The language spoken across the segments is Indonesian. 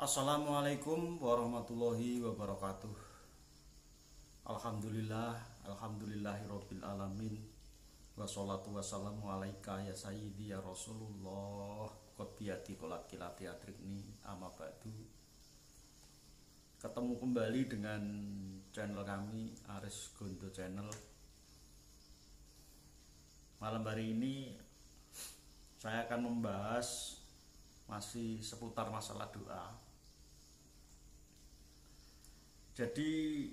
Assalamualaikum warahmatullahi wabarakatuh. Alhamdulillahirabbil alamin. Wassalatu wassalamu alaika ya sayyidi ya Rasulullah. Qad biyati qalaqilati atrikni amma ba'du. Ketemu kembali dengan channel kami Aris Gondo Channel. Malam hari ini saya akan membahas masih seputar masalah doa. Jadi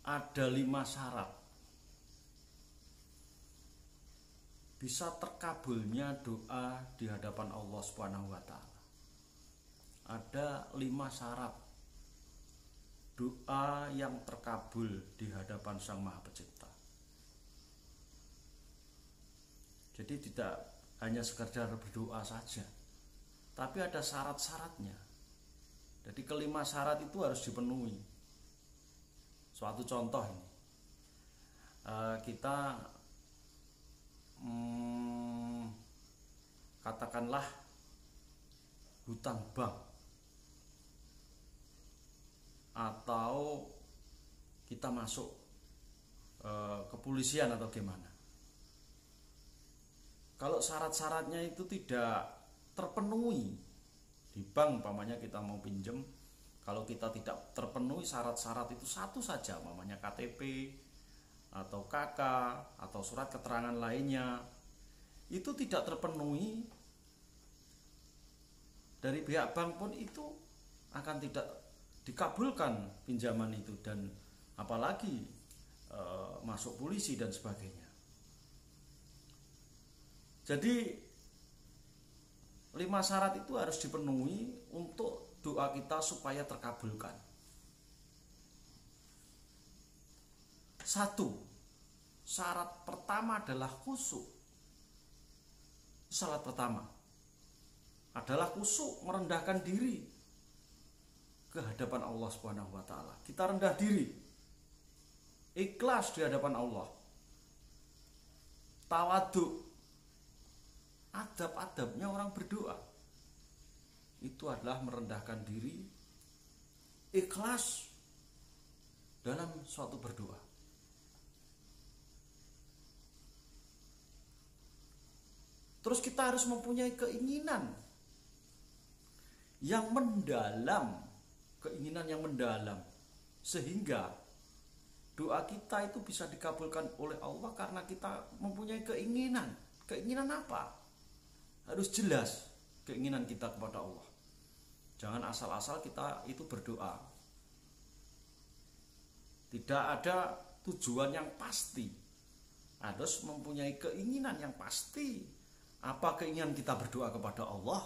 ada 5 syarat bisa terkabulnya doa di hadapan Allah Subhanahu wa taala. Ada 5 syarat doa yang terkabul di hadapan Sang Maha Pencipta. Jadi tidak hanya sekedar berdoa saja, tapi ada syarat-syaratnya. Jadi kelima syarat itu harus dipenuhi. Suatu contoh ini, kita katakanlah hutang bank, atau kita masuk kepolisian atau gimana. Kalau syarat-syaratnya itu tidak terpenuhi di bank, umpamanya kita mau pinjam, kalau kita tidak terpenuhi syarat-syarat itu satu saja, umpamanya KTP atau KK atau surat keterangan lainnya, itu tidak terpenuhi, dari pihak bank pun itu akan tidak dikabulkan pinjaman itu, dan apalagi masuk polisi dan sebagainya. Jadi 5 syarat itu harus dipenuhi untuk doa kita supaya terkabulkan. 1. Syarat pertama adalah khusyuk. Syarat pertama adalah khusyuk, merendahkan diri ke hadapan Allah Subhanahu wa taala. Kita rendah diri, ikhlas di hadapan Allah. Tawadhu, adab-adabnya orang berdoa itu adalah merendahkan diri, ikhlas dalam suatu berdoa. Terus kita harus mempunyai keinginan yang mendalam, sehingga doa kita itu bisa dikabulkan oleh Allah karena kita mempunyai keinginan. Keinginan apa? Harus jelas keinginan kita kepada Allah. Jangan asal-asal kita itu berdoa, tidak ada tujuan yang pasti. Harus mempunyai keinginan yang pasti. Apa keinginan kita berdoa kepada Allah?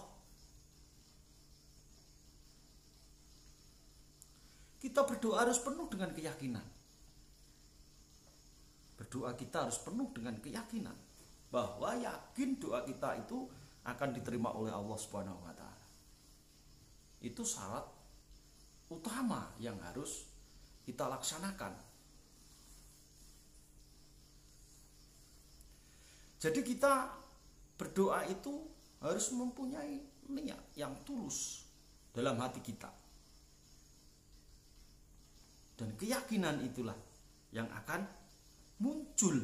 Kita berdoa harus penuh dengan keyakinan. Berdoa kita harus penuh dengan keyakinan bahwa yakin doa kita itu akan diterima oleh Allah Subhanahu wa taala. Itu syarat utama yang harus kita laksanakan. Jadi kita berdoa itu harus mempunyai niat yang tulus dalam hati kita. Dan keyakinan itulah yang akan muncul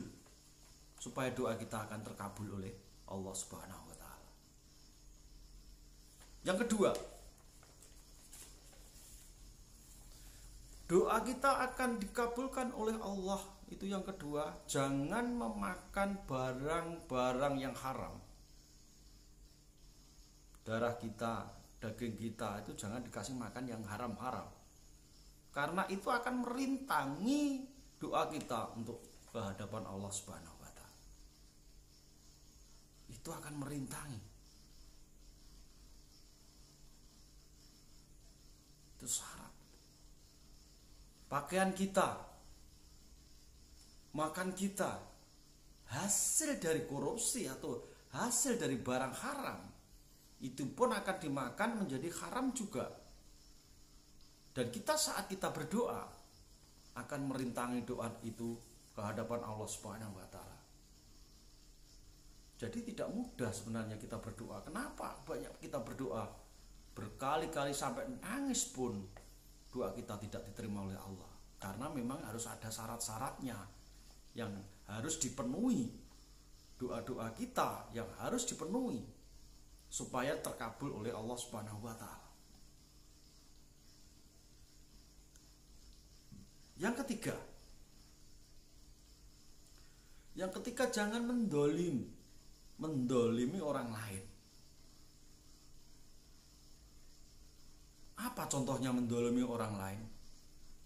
supaya doa kita akan terkabul oleh Allah Subhanahu wa taala. Yang kedua, doa kita akan dikabulkan oleh Allah. Itu yang kedua, jangan memakan barang-barang yang haram. Darah kita, daging kita itu jangan dikasih makan yang haram-haram, karena itu akan merintangi doa kita untuk ke hadapan Allah Subhanahu wa taala. Itu akan merintangi. Itu syarat. Pakaian kita, makan kita, hasil dari korupsi atau hasil dari barang haram, itu pun akan dimakan menjadi haram juga. Dan kita saat kita berdoa akan merintangi doa itu ke hadapan Allah Subhanahu wa taala. Jadi tidak mudah sebenarnya kita berdoa. Kenapa banyak kita berdoa berkali-kali sampai nangis pun doa kita tidak diterima oleh Allah. Karena memang harus ada syarat-syaratnya yang harus dipenuhi. Doa-doa kita yang harus dipenuhi supaya terkabul oleh Allah Subhanahu wa taala. Yang ketiga jangan mendolimi orang lain. Apa contohnya mendolimi orang lain?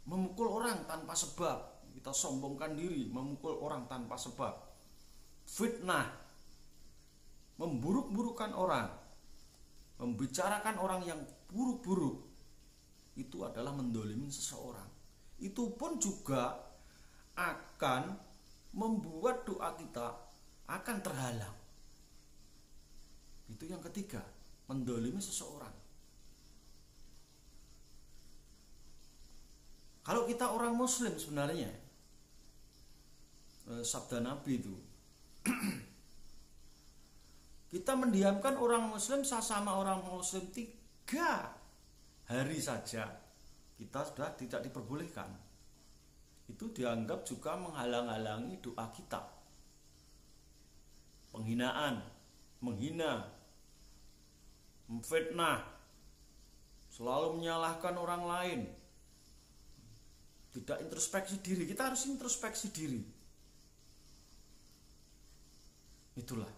Memukul orang tanpa sebab. Kita sombongkan diri, memukul orang tanpa sebab. Fitnah, memburuk-burukan orang, membicarakan orang yang buruk-buruk, itu adalah mendolimi seseorang. Itu pun juga akan membuat doa kita akan terhalang. Itu yang ketiga, mendolimi seseorang. Kalau kita orang muslim sebenarnya, sabda Nabi itu, kita mendiamkan orang muslim sesama orang muslim 3 hari saja, kita sudah tidak diperbolehkan. Itu dianggap juga menghalang-halangi doa kita. Penghinaan, menghina, memfitnah, selalu menyalahkan orang lain, tidak introspeksi diri. Kita harus introspeksi diri. Itulah.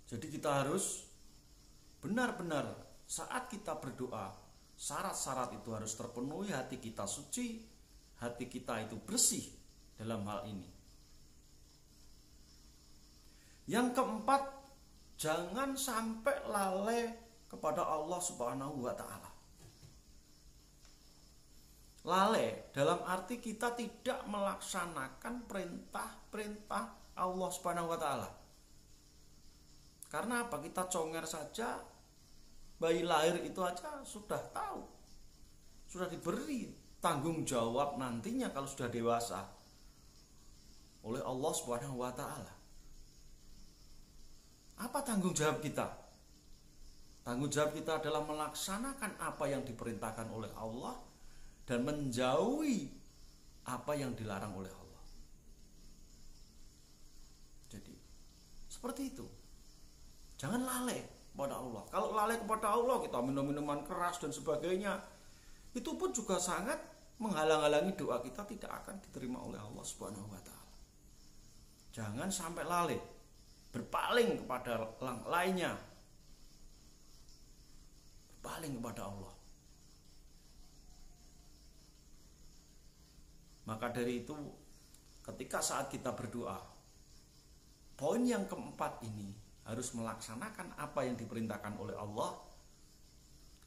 Jadi kita harus benar-benar saat kita berdoa, syarat-syarat itu harus terpenuhi, hati kita suci, hati kita itu bersih dalam hal ini. Yang keempat, jangan sampai lalai kepada Allah Subhanahu wa taala. Lalai dalam arti kita tidak melaksanakan perintah-perintah Allah Subhanahu wa taala. Karena apa? Kita conger saja, bayi lahir itu aja sudah tahu, sudah diberi tanggung jawab nantinya kalau sudah dewasa oleh Allah Subhanahu wa taala. Apa tanggung jawab kita? Tanggung jawab kita adalah melaksanakan apa yang diperintahkan oleh Allah dan menjauhi apa yang dilarang oleh Allah. Jadi seperti itu. Jangan lalai kepada Allah. Kalau lalai kepada Allah, kita minum minuman keras dan sebagainya, itu pun juga sangat menghalang-halangi doa kita tidak akan diterima oleh Allah Subhanahu wa taala. Jangan sampai lalai, berpaling kepada yang lainnya, berpaling kepada Allah. Maka dari itu, ketika saat kita berdoa, poin yang keempat ini harus melaksanakan apa yang diperintahkan oleh Allah.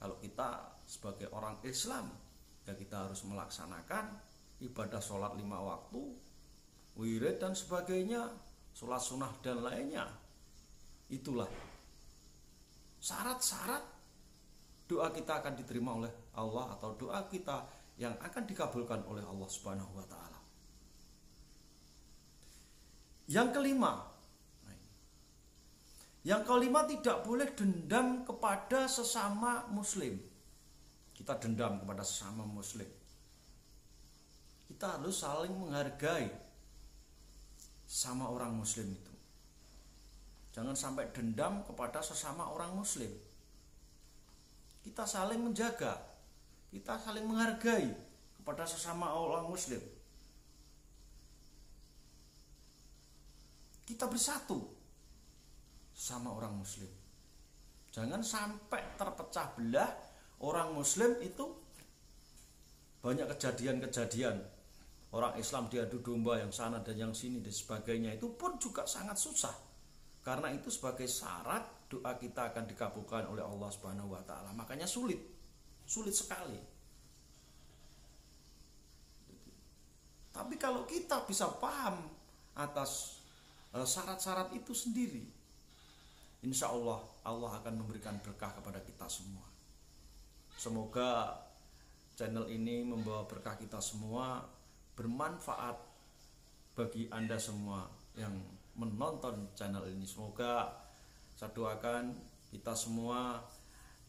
Kalau kita sebagai orang Islam, ya kita harus melaksanakan ibadah sholat 5 waktu, wirid dan sebagainya, sholat sunnah dan lainnya. Itulah syarat-syarat doa kita akan diterima oleh Allah, atau doa kita yang akan dikabulkan oleh Allah Subhanahu wa taala. Yang kelima, tidak boleh dendam kepada sesama muslim. Kita dendam kepada sesama muslim. Kita harus saling menghargai sama orang muslim itu. Jangan sampai dendam kepada sesama orang muslim. Kita saling menjaga, kita saling menghargai kepada sesama orang muslim. Kita bersatu sama orang muslim. Jangan sampai terpecah belah orang muslim itu. Banyak kejadian-kejadian orang Islam diadu domba yang sana dan yang sini dan sebagainya, itu pun juga sangat susah. Karena itu sebagai syarat doa kita akan dikabulkan oleh Allah Subhanahu wa taala. Makanya sulit sekali. Tapi kalau kita bisa paham atas syarat-syarat itu sendiri, insya Allah Allah akan memberikan berkah kepada kita semua. Semoga channel ini membawa berkah kita semua, bermanfaat bagi Anda semua yang menonton channel ini. Semoga saya doakan kita semua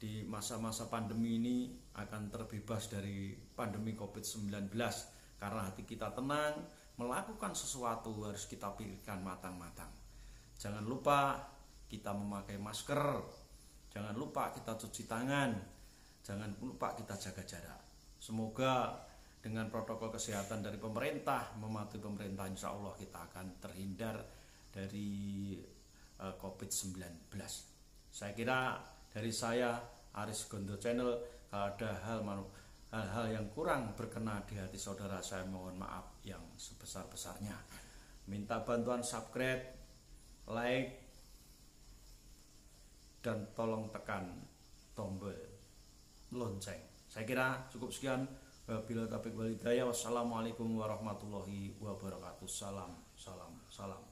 di masa-masa pandemi ini akan terbebas dari pandemi COVID-19 karena hati kita tenang. Melakukan sesuatu harus kita pikirkan matang-matang. Jangan lupa kita memakai masker, jangan lupa kita cuci tangan, jangan lupa kita jaga jarak. Semoga dengan protokol kesehatan dari pemerintah, mematuhi pemerintah, insya Allah kita akan terhindar dari COVID-19. Saya kira dari saya, Aris Gondo Channel, ada hal-hal yang kurang berkenan di hati saudara, saya mohon maaf yang sebesar-besarnya. Minta bantuan subscribe, like, dan tolong tekan tombol lonceng. Saya kira cukup sekian. Wabillahi taufiq wal hidayah. Wassalamualaikum warahmatullahi wabarakatuh. Salam.